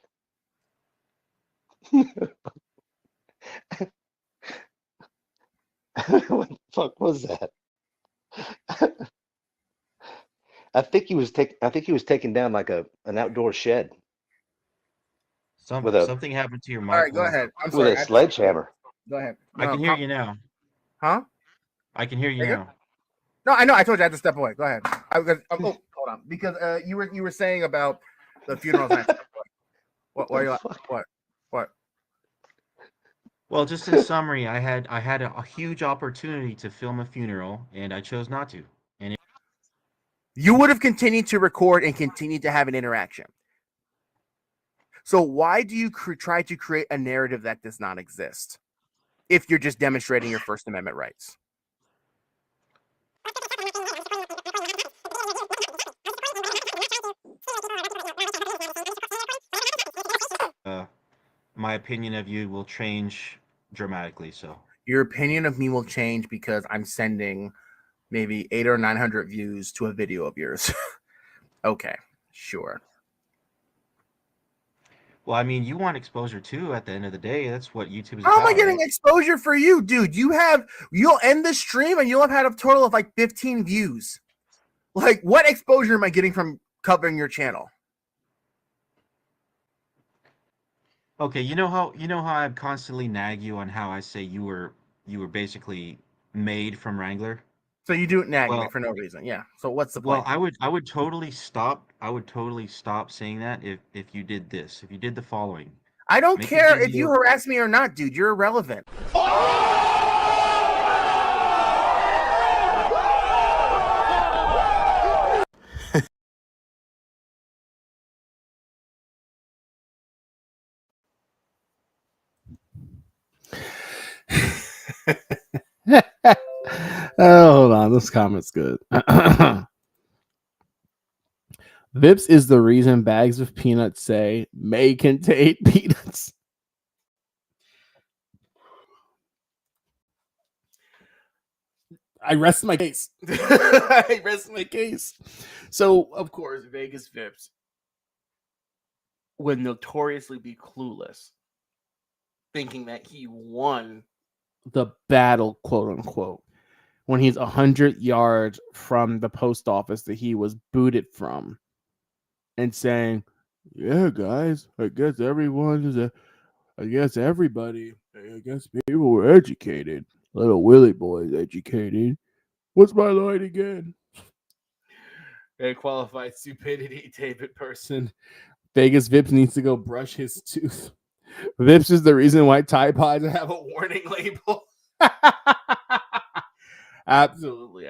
What the fuck was that? I think he was taking down like an outdoor shed. Something happened to your mic. All right, go ahead. I'm with sorry. a sledgehammer. Go ahead. I can hear you now. Huh? I can hear you now. No, I know. I told you I had to step away. Go ahead. Hold on, because you were saying about the funeral. What? Well, just in summary, I had a huge opportunity to film a funeral, and I chose not to. And You would have continued to record and continued to have an interaction. So why do you try to create a narrative that does not exist if you're just demonstrating your First Amendment rights? my opinion of you will change dramatically. So your opinion of me will change because I'm sending maybe 800 or 900 views to a video of yours. Okay, sure. Well, I mean, you want exposure too. At the end of the day, that's what YouTube is How about. am I getting exposure for you, dude? You'll end the stream and you'll have had a total of like 15 views. Like, what exposure am I getting from covering your channel? Okay, you know how I constantly nag you on how I say you were basically made from Wrangler. So you do nag me for no reason, yeah. So what's the point? Well, I would totally stop. I would totally stop saying that if you did this. If you did the following. I don't care if you harass me or not, dude. You're irrelevant. Oh, hold on. This comment's good. Vips is the reason bags of peanuts say may contain peanuts. I rest my case. I rest my case. So, of course, Vegas Vips would notoriously be clueless, thinking that he won the battle, quote unquote, when he's 100 yards from the post office that he was booted from, and saying, "Yeah, guys, I guess everybody, I guess people were educated. Little Willie boy's educated. What's my line again?" A qualified stupidity, David person. Vegas Vips needs to go brush his tooth. Vips is the reason why Tide Pods have a warning label. Absolutely.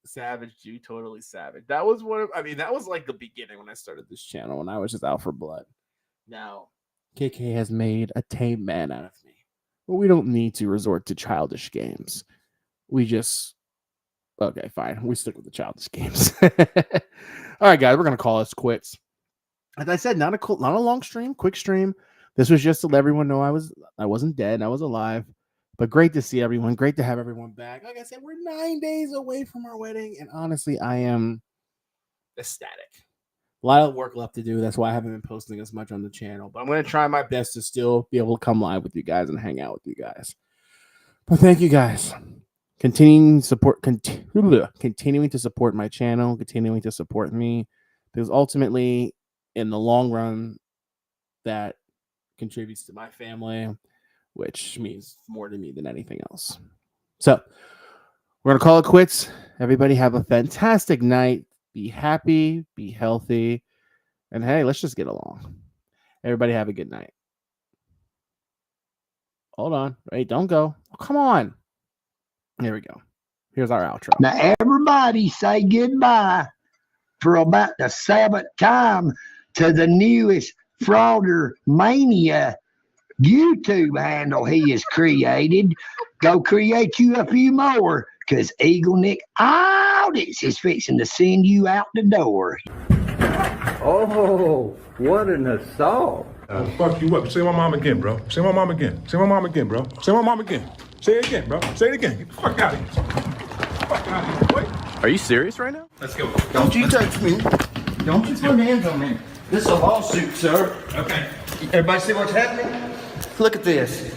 Savage Jew, totally savage. That was that was like the beginning when I started this channel, when I was just out for blood. Now, KK has made a tame man out of me. But we don't need to resort to childish games. Okay, fine. We stick with the childish games. All right, guys, we're going to call us quits. As I said, not a long stream, quick stream. This was just to let everyone know I wasn't dead. I was alive. But great to see everyone. Great to have everyone back. Like I said, we're 9 days away from our wedding. And honestly, I am ecstatic. A lot of work left to do. That's why I haven't been posting as much on the channel. But I'm going to try my best to still be able to come live with you guys and hang out with you guys. But thank you guys. Continuing to support my channel. Continuing to support me. Because ultimately, in the long run, that contributes to my family, which means more to me than anything else. So we're going to call it quits. Everybody have a fantastic night. Be happy, be healthy, and hey, let's just get along. Everybody have a good night. Hold on. Wait, don't go. Oh, come on. Here we go. Here's our outro. Now everybody say goodbye for about the 7th time to the newest Frauder Mania YouTube handle he has created. Go create you a few more, because Eagle Nick Audits is fixing to send you out the door. Oh, what an assault. Fuck you up. Say my mom again, bro. Say my mom again. Say my mom again, bro. Say my mom again. Say it again, bro. Say it again. Get the fuck out of here. Fuck out of here, boy. Are you serious right now? Let's go. Don't you touch me. Don't you put hands on me. This is a lawsuit, sir. Okay. Everybody see what's happening? Look at this.